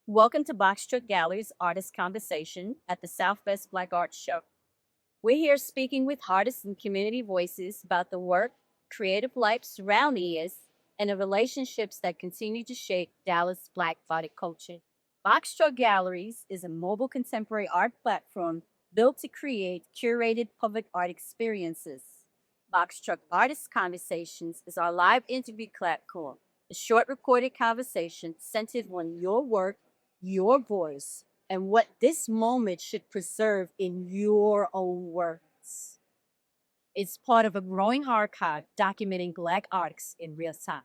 Welcome to BoxTruck Gallery's Artist Conversation at the Southwest Black Arts Show. We're here speaking with artists and community voices about the work, creative life surrounding us, and the relationships that continue to shape Dallas Black body culture. BoxTruck Galleries is a mobile contemporary art platform built to create curated public art experiences. BoxTruck Artist Conversations is our live interview platform, a short recorded conversation centered on your work, your voice, and what this moment should preserve in your own words. It's part of a growing archive documenting Black artists in real time.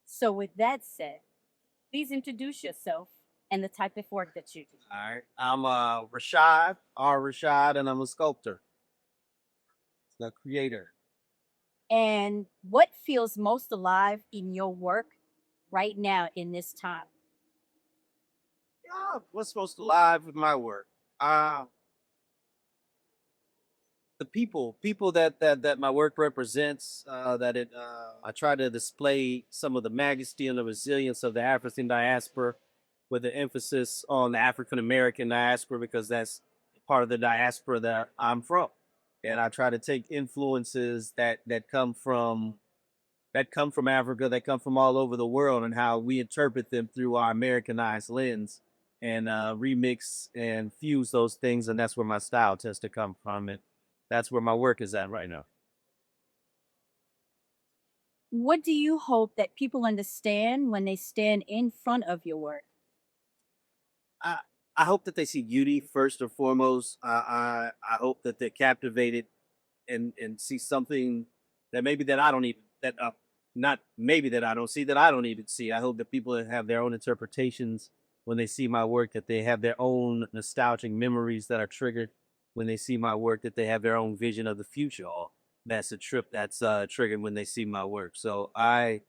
So, with that said, please introduce yourself and the type of work that you do. All right. I'm Rashad, Rashad, and I'm a sculptor, the creator. And what feels most alive in your work right now in this time? Yeah, what's most alive with my work? Uh the people that my work represents, I try to display some of the majesty and the resilience of the African diaspora with an emphasis on the African American diaspora because that's part of the diaspora that I'm from. And I try to take influences that come from Africa, that come from all over the world, and how we interpret them through our Americanized lens, and remix and fuse those things, and that's where my style tends to come from. And that's where my work is at right now. What do you hope that people understand when they stand in front of your work? I I hope that they see beauty first and foremost. I hope that they're captivated and see something that maybe that I don't even that not maybe that I don't see, that I don't even see. I hope that people have their own interpretations when they see my work, that they have their own nostalgic memories that are triggered when they see my work, that they have their own vision of the future. Or that's a trip that's triggered when they see my work. So I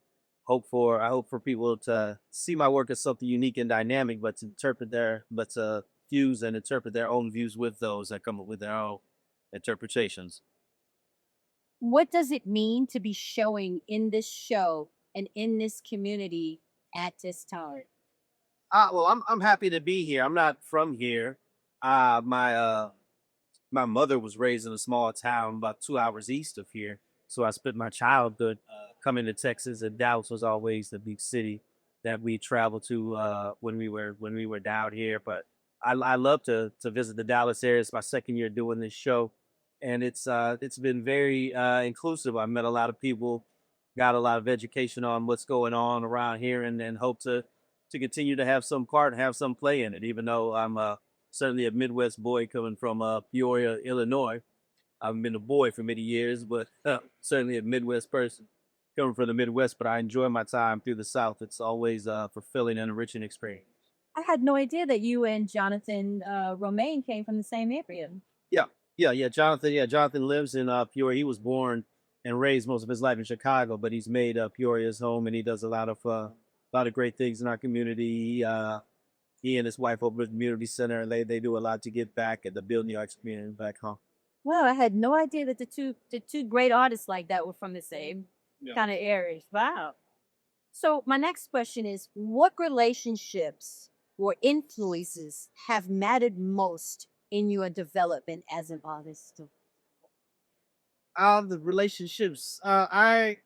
hope for people to see my work as something unique and dynamic, but to fuse and interpret their own views with those that come up with their own interpretations. What does it mean to be showing in this show and in this community at this time? Well, I'm happy to be here. I'm not from here. My mother was raised in a small town about 2 hours east of here, so I spent my childhood coming to Texas, and Dallas was always the big city that we traveled to when we were down here. But I love to visit the Dallas area. It's my second year doing this show, and it's been very inclusive. I met a lot of people, got a lot of education on what's going on around here, and then hope to continue to have some part, have some play in it. Even though I'm certainly a Midwest boy coming from Peoria, Illinois. I've been a boy for many years, but certainly a Midwest person coming from the Midwest. But I enjoy my time through the South. It's always a fulfilling and enriching experience. I had no idea that you and Jonathan Romaine came from the same area. Yeah, yeah. Jonathan lives in Peoria. He was born and raised most of his life in Chicago, but he's made Peoria his home, and he does a lot of great things in our community. He and his wife opened a community center, and they do a lot to give back at the building arts community back home. Well, I had no idea that the two great artists like that were from the same kind of areas. Wow. So my next question is, what relationships or influences have mattered most in your development as an artist? The relationships. I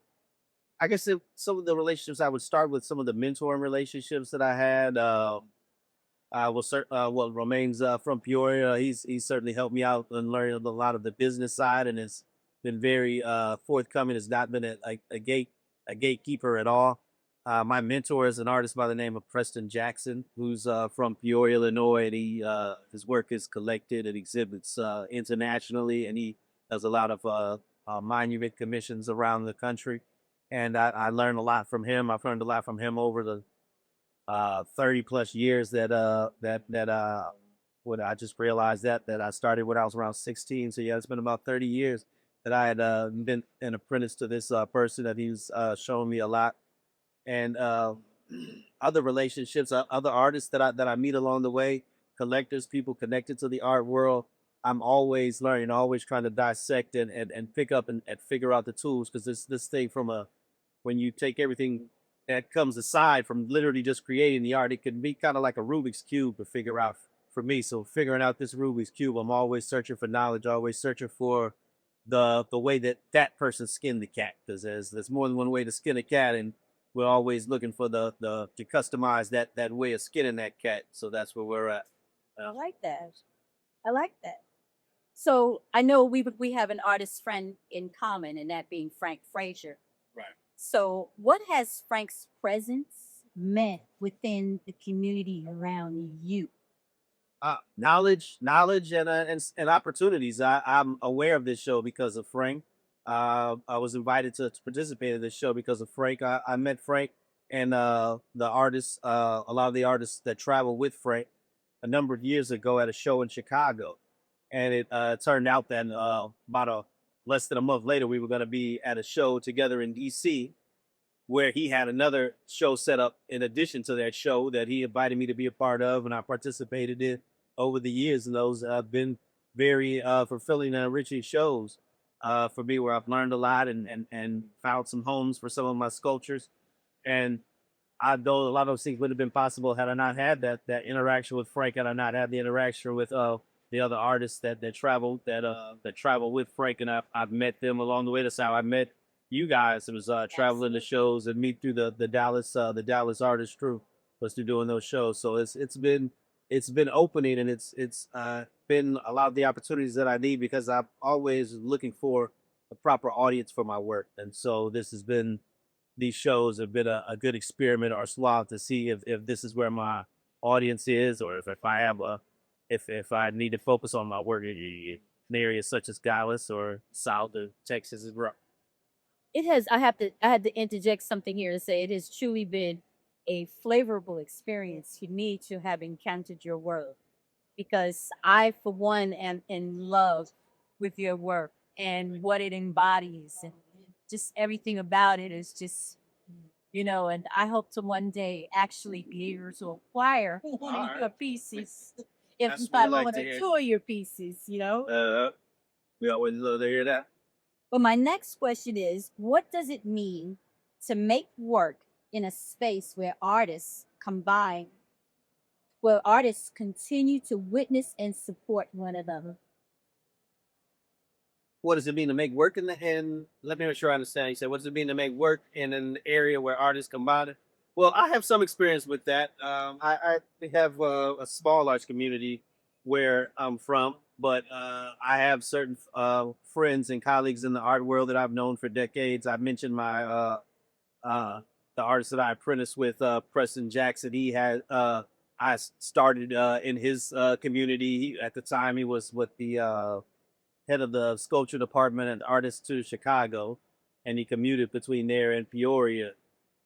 guess some of the relationships I would start with some of the mentoring relationships that I had. Romaine's from Peoria. He's certainly helped me out and learning a lot of the business side, and has been very forthcoming. Has not been a gatekeeper at all. My mentor is an artist by the name of Preston Jackson, who's from Peoria, Illinois, and his work is collected and exhibits internationally, and he does a lot of monument commissions around the country. And I learned a lot from him. I've learned a lot from him over the 30 plus years that when I just realized that I started when I was around 16. So yeah, it's been about 30 years that I had been an apprentice to this person, that he's shown me a lot. And other relationships, other artists that I meet along the way, collectors, people connected to the art world. I'm always learning, always trying to dissect and pick up and figure out the tools, because this thing from a when you take everything that comes aside from literally just creating the art. It can be kind of like a Rubik's Cube to figure out for me. So figuring out this Rubik's Cube, I'm always searching for knowledge, always searching for the way that that person skinned the cat, because there's more than one way to skin a cat, and we're always looking for the to customize that way of skinning that cat. So that's where we're at. I like that. I like that. So I know we have an artist friend in common, and that being Frank Frazier. Right. So what has Frank's presence meant within the community around you? Knowledge, and opportunities. I'm aware of this show because of Frank. I was invited to participate in this show because of Frank. I met Frank and the artists, a lot of the artists that travel with Frank, a number of years ago at a show in Chicago, and it turned out that about a less than a month later we were going to be at a show together in D.C. where he had another show set up in addition to that show that he invited me to be a part of, and I participated in over the years. And those have been very fulfilling and enriching shows for me, where I've learned a lot and found some homes for some of my sculptures. And I know a lot of those things would have been possible had I not had that interaction with Frank, had I not had the interaction with the other artists that traveled that travel with Frank, and I've met them along the way. That's how I met you guys. It was traveling the shows and meet through the Dallas artist crew was through doing those shows. So it's been opening, and it's been a lot of the opportunities that I need, because I'm always looking for a proper audience for my work. And so this has been these shows have been a good experiment or swab to see if this is where my audience is, or if I have a if I need to focus on my work in areas such as Dallas or South of Texas as well. It has. I had to interject something here to say it has truly been a flavorful experience for me to have encountered your work, because I, for one, am in love with your work and what it embodies, and just everything about it is just, and I hope to one day actually be able to acquire one of your pieces. If That's I what we like want to to hear. tour your pieces. We always love to hear that. But my next question is, what does it mean to make work in a space where artists continue to witness and support one another? What does it mean to make work in let me make sure I understand. You said, what does it mean to make work in an area where artists combine it? Well, I have some experience with that. I have a small arts community where I'm from, but I have certain friends and colleagues in the art world that I've known for decades. I mentioned my the artist that I apprenticed with, Preston Jackson. He had I started in his community. At the time, he was with the head of the sculpture department at the Art Institute of Chicago, and he commuted between there and Peoria.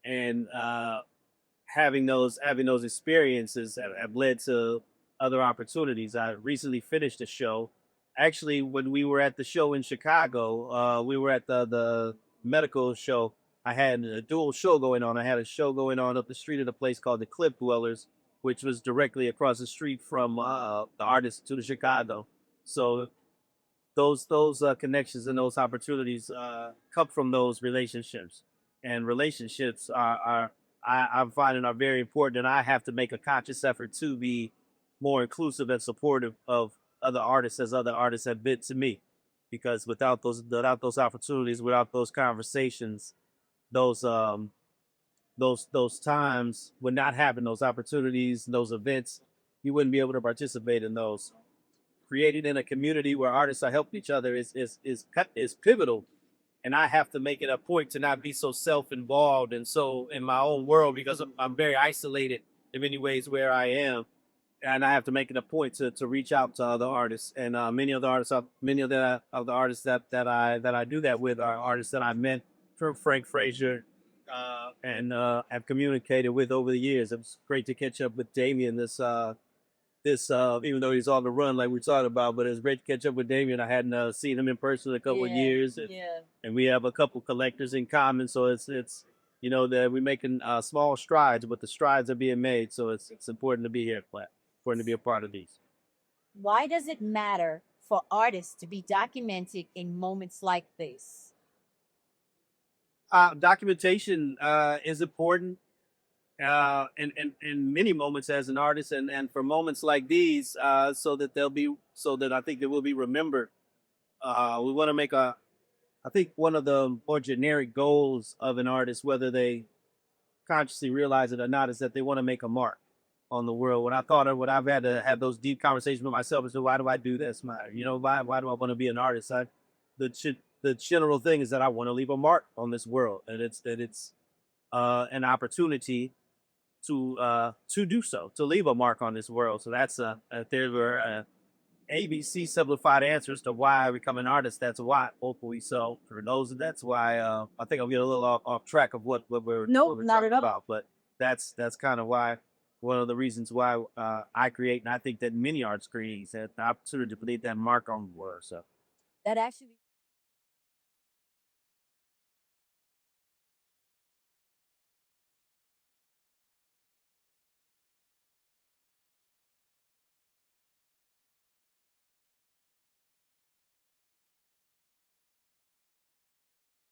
And having those experiences have led to other opportunities. I recently finished a show. Actually, when we were at the show in Chicago, we were at the medical show. I had a dual show going on. I had a show going on up the street at a place called the Cliff Dwellers, which was directly across the street from the Art Institute of Chicago. So those connections and those opportunities come from those relationships, and relationships I'm finding are very important, and I have to make a conscious effort to be more inclusive and supportive of other artists as other artists have been to me, because without those opportunities, without those conversations, those those times would not happen. Those opportunities, those events, you wouldn't be able to participate in those. Created in a community where artists are helping each other is pivotal, and I have to make it a point to not be so self-involved and so in my own world, because I'm very isolated in many ways where I am, and I have to make it a point to reach out to other artists. And many of the artists that I do that with are artists that I met from Frank Frazier, and have communicated with over the years. It was great to catch up with Damien this even though he's on the run like we talked about, but it's great to catch up with Damien. I hadn't seen him in person in a couple of years, and we have a couple collectors in common. So it's that we're making small strides, but the strides are being made. So it's important to be here, important to be a part of these. Why does it matter for artists to be documented in moments like this? Documentation is important in many moments as an artist, and for moments like these, so that I think they will be remembered. We want to make a. I think one of the more generic goals of an artist, whether they consciously realize it or not, is that they want to make a mark on the world. When I thought of what I've had to have those deep conversations with myself as to why do I do this? Why do I want to be an artist? The general thing is that I want to leave a mark on this world, and it's an opportunity to do so, to leave a mark on this world. So that's if there were ABC simplified answers to why I become an artist. That's why, hopefully. So for those, that's why I think I'm getting a little off track of Nope, what we're not talking at all. about. But that's kind of why, one of the reasons why I create, and I think that many artists create, that the opportunity to leave that mark on the world. So That actually